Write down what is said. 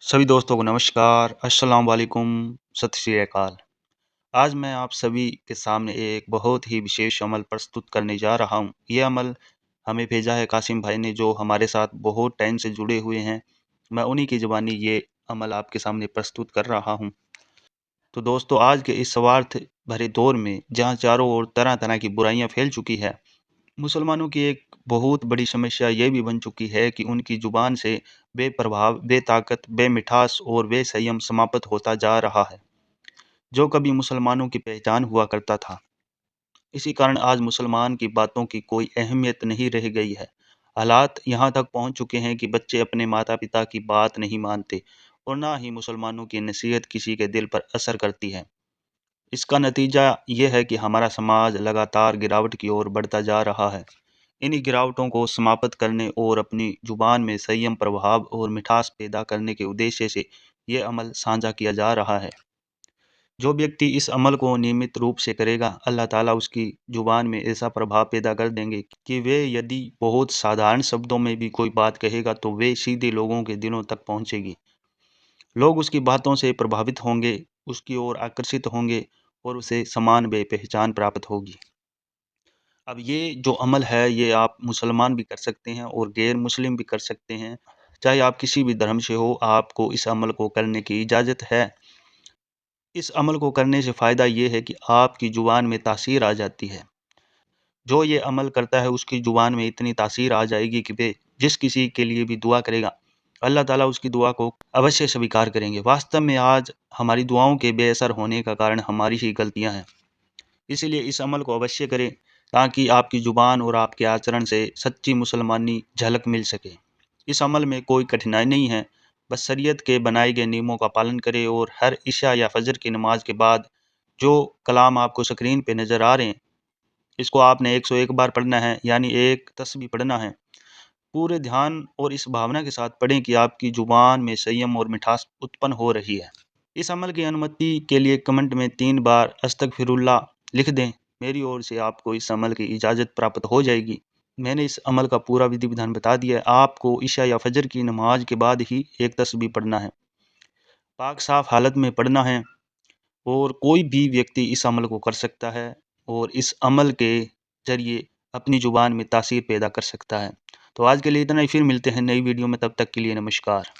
सभी दोस्तों को नमस्कार, अस्सलाम वालेकुम, सत श्री अकाल। आज मैं आप सभी के सामने एक बहुत ही विशेष अमल प्रस्तुत करने जा रहा हूँ। ये अमल हमें भेजा है कासिम भाई ने, जो हमारे साथ बहुत टाइम से जुड़े हुए हैं। मैं उन्हीं की ज़ुबानी ये अमल आपके सामने प्रस्तुत कर रहा हूँ। तो दोस्तों, आज के इस स्वार्थ भरे दौर में जहाँ चारों ओर तरह-तरह की बुराइयाँ फैल चुकी है, मुसलमानों की एक बहुत बड़ी समस्या ये भी बन चुकी है कि उनकी जुबान से बेप्रभाव, बेताकत, बेमिठास और बेसंयम समाप्त होता जा रहा है, जो कभी मुसलमानों की पहचान हुआ करता था। इसी कारण आज मुसलमान की बातों की कोई अहमियत नहीं रह गई है। हालात यहाँ तक पहुँच चुके हैं कि बच्चे अपने माता-पिता की बात नहीं मानते और ना ही मुसलमानों की नसीहत किसी के दिल पर असर करती है। इसका नतीजा ये है कि हमारा समाज लगातार गिरावट की ओर बढ़ता जा रहा है। इन्हीं गिरावटों को समाप्त करने और अपनी जुबान में संयम, प्रभाव और मिठास पैदा करने के उद्देश्य से ये अमल साझा किया जा रहा है। जो व्यक्ति इस अमल को नियमित रूप से करेगा, अल्लाह ताला उसकी जुबान में ऐसा प्रभाव पैदा कर देंगे कि वे यदि बहुत साधारण शब्दों में भी कोई बात कहेगा तो वे सीधे लोगों के दिलों तक पहुंचेगी। लोग उसकी बातों से प्रभावित होंगे, उसकी ओर आकर्षित होंगे और उसे समान व पहचान प्राप्त होगी। अब ये जो अमल है, ये आप मुसलमान भी कर सकते हैं और गैर मुस्लिम भी कर सकते हैं। चाहे आप किसी भी धर्म से हो, आपको इस अमल को करने की इजाज़त है। इस अमल को करने से फ़ायदा ये है कि आपकी ज़ुबान में तासीर आ जाती है। जो ये अमल करता है, उसकी ज़ुबान में इतनी तासीर आ जाएगी कि वे जिस किसी के लिए भी दुआ करेगा, अल्लाह ताला उसकी दुआ को अवश्य स्वीकार करेंगे। वास्तव में आज हमारी दुआओं के बेअसर होने का कारण हमारी ही गलतियाँ हैं। इसीलिए इस अमल को अवश्य करें, ताकि आपकी ज़ुबान और आपके आचरण से सच्ची मुसलमानी झलक मिल सके। इस अमल में कोई कठिनाई नहीं है, बस शरीयत के बनाए गए नियमों का पालन करें और हर इशा या फजर की नमाज के बाद जो कलाम आपको स्क्रीन पे नज़र आ रहे हैं, इसको आपने 101 बार पढ़ना है, यानी एक तस्बीह पढ़ना है। पूरे ध्यान और इस भावना के साथ पढ़ें कि आपकी ज़ुबान में संयम और मिठास उत्पन्न हो रही है। इस अमल की अनुमति के लिए कमेंट में 3 बार अस्तगफिरुल्लाह लिख दें। मेरी ओर से आपको इस अमल की इजाज़त प्राप्त हो जाएगी। मैंने इस अमल का पूरा विधि विधान बता दिया है। आपको इशा या फजर की नमाज के बाद ही एक तस्बीह पढ़ना है। पाक साफ हालत में पढ़ना है और कोई भी व्यक्ति इस अमल को कर सकता है और इस अमल के ज़रिए अपनी ज़ुबान में तासीर पैदा कर सकता है। तो आज के लिए इतना ही, फिर मिलते हैं नई वीडियो में, तब तक के लिए नमस्कार।